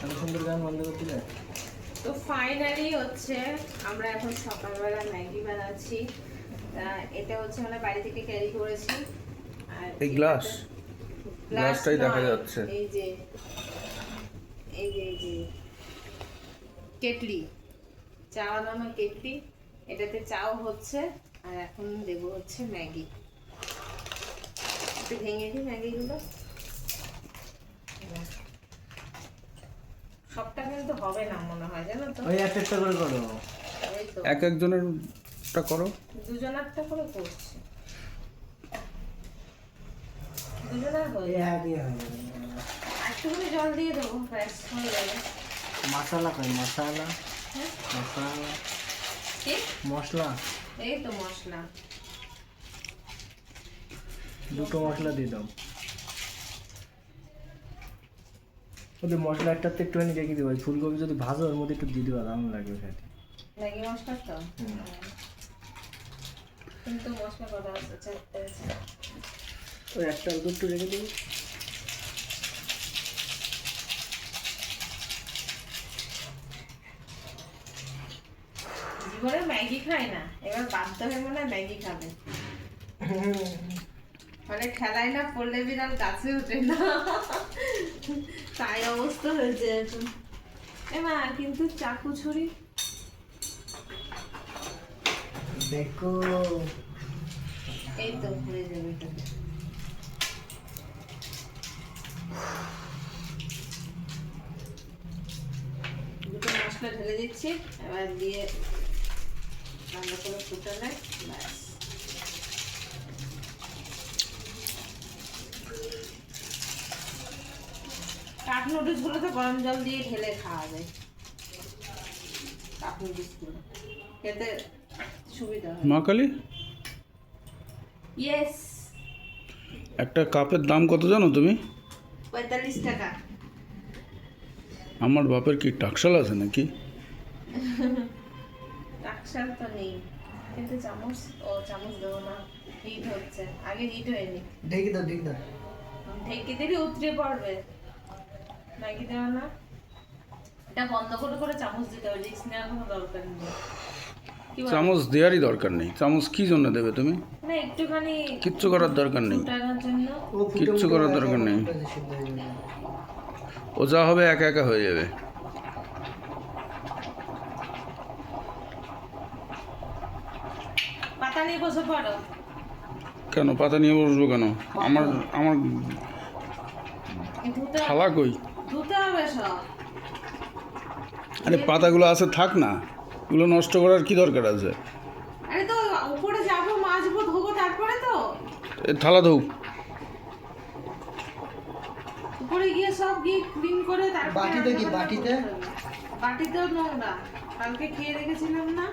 এত সুন্দর গান বন্ধ করে দিলে। তো ফাইনালি হচ্ছে আমরা এখন সকালবেলা ম্যাগি বানাচ্ছি। এটা হচ্ছে আমরা বাড়ি থেকে ক্যারি করেছি। আর এই গ্লাসটাই দেখা যাচ্ছে। এই যে কেটলি, চা বানানো কেটলি, এটাতে চাও হচ্ছে। আর এখন দেবো হচ্ছে ম্যাগি। একটু ভেঙে দিই ম্যাগিগুলো। সবটা কিন্তু হবে না মনে হয়, জানো তো। ওই একটা করে করো। এই তো এক একজনেরটা করো। দুজনেরটা করে করছি। দুজনের হয়ে এই যাবে। আগে হয় একটুখানি জল দিয়ে দেবো, ব্যাস হয়ে যাবে। মশলা কই মশলা হ্যাঁ? মশলা কি? মশলা এই তো মশলা। দুটো মশলা দিয়ে দাও। ওদের মশলা একটাতে একটুখানি রেখে দিও। ফুলকপি যদি ভাজো ওর মধ্যে একটু দিয়ে দিবা, দারুণ লাগবে খেতে। ম্যাগি মশলা তো কিন্তু মশলা কটা আছে? চারটে আছে। ওই একটা একটু রেখে দিবি। জীবনে ম্যাগি খাই না, এবার বাধ্য হয়ে মনে হয় ম্যাগি খাবে। মানে খেলায় না পড়লে বিড়াল গাছে ওঠে না, তাই অবস্থা হয়েছে এখন। এমা কিন্তু চাকু ছুরি দেখো এই তো হয়ে যাবে এটাতে। দুটো মশলা ঢেলে দিচ্ছি, এবার দিয়ে রান্না করে ফুটালে ব্যাস। কাপ নুডলস গুলো তো গরম জল দিয়ে ঢেলে খাওয়া যায়। কাপ নুডলস গুলো খেতে সুবিধা হয়। মা কালী, ইয়েস, একটা কাপের দাম কত জানো তুমি? 45 টাকা। আমার বাপের কি টাকশাল আছে নাকি? টাকশাল তো নেই, কিন্তু চামচ চামচ দেবো না, হিট হচ্ছে। আগে হিট হয়নি, ঢেকে দাও ঢেকে দাও। ঢেকে দিলে উতরে পড়বে। ম্যাগি দেওয়া না, এটা বন্ধ করে করে চামচ দিতে হবে, রিস্ক নেওয়ার কোনো দরকার নেই। কি বলো? চামচ দেওয়ারই দরকার নেই। চামচ কি জন্য দেবে তুমি? না একটুখানি কিচ্ছু করার দরকার নেই। ফুটানোর জন্য। ও ফুটে কিচ্ছু ফুটে করার একা দরকার নেই। ফুটে সিদ্ধ হয়ে যাবে। ও যা হবে একা একা হয়ে যাবে। পাতা নিয়ে বসে পড়ো। কেন পাতা নিয়ে বসবো কেন? আমার আমার ধুতে থালা কই? ধুতে হবে সব। আরে পাতাগুলো আছে থাক না, এগুলো নষ্ট করার কি দরকার আছে? আরে তো উপরে যাবো, মাজবো, ধোবো, তারপরে তো এ থালা ধৌ। উপরে গিয়ে সব গিয়ে ক্লিন করে তারপরে বাটিতে কি? বাটিতে? বাটিতেও নোংরা, কালকে খেয়ে রেখেছিলাম না।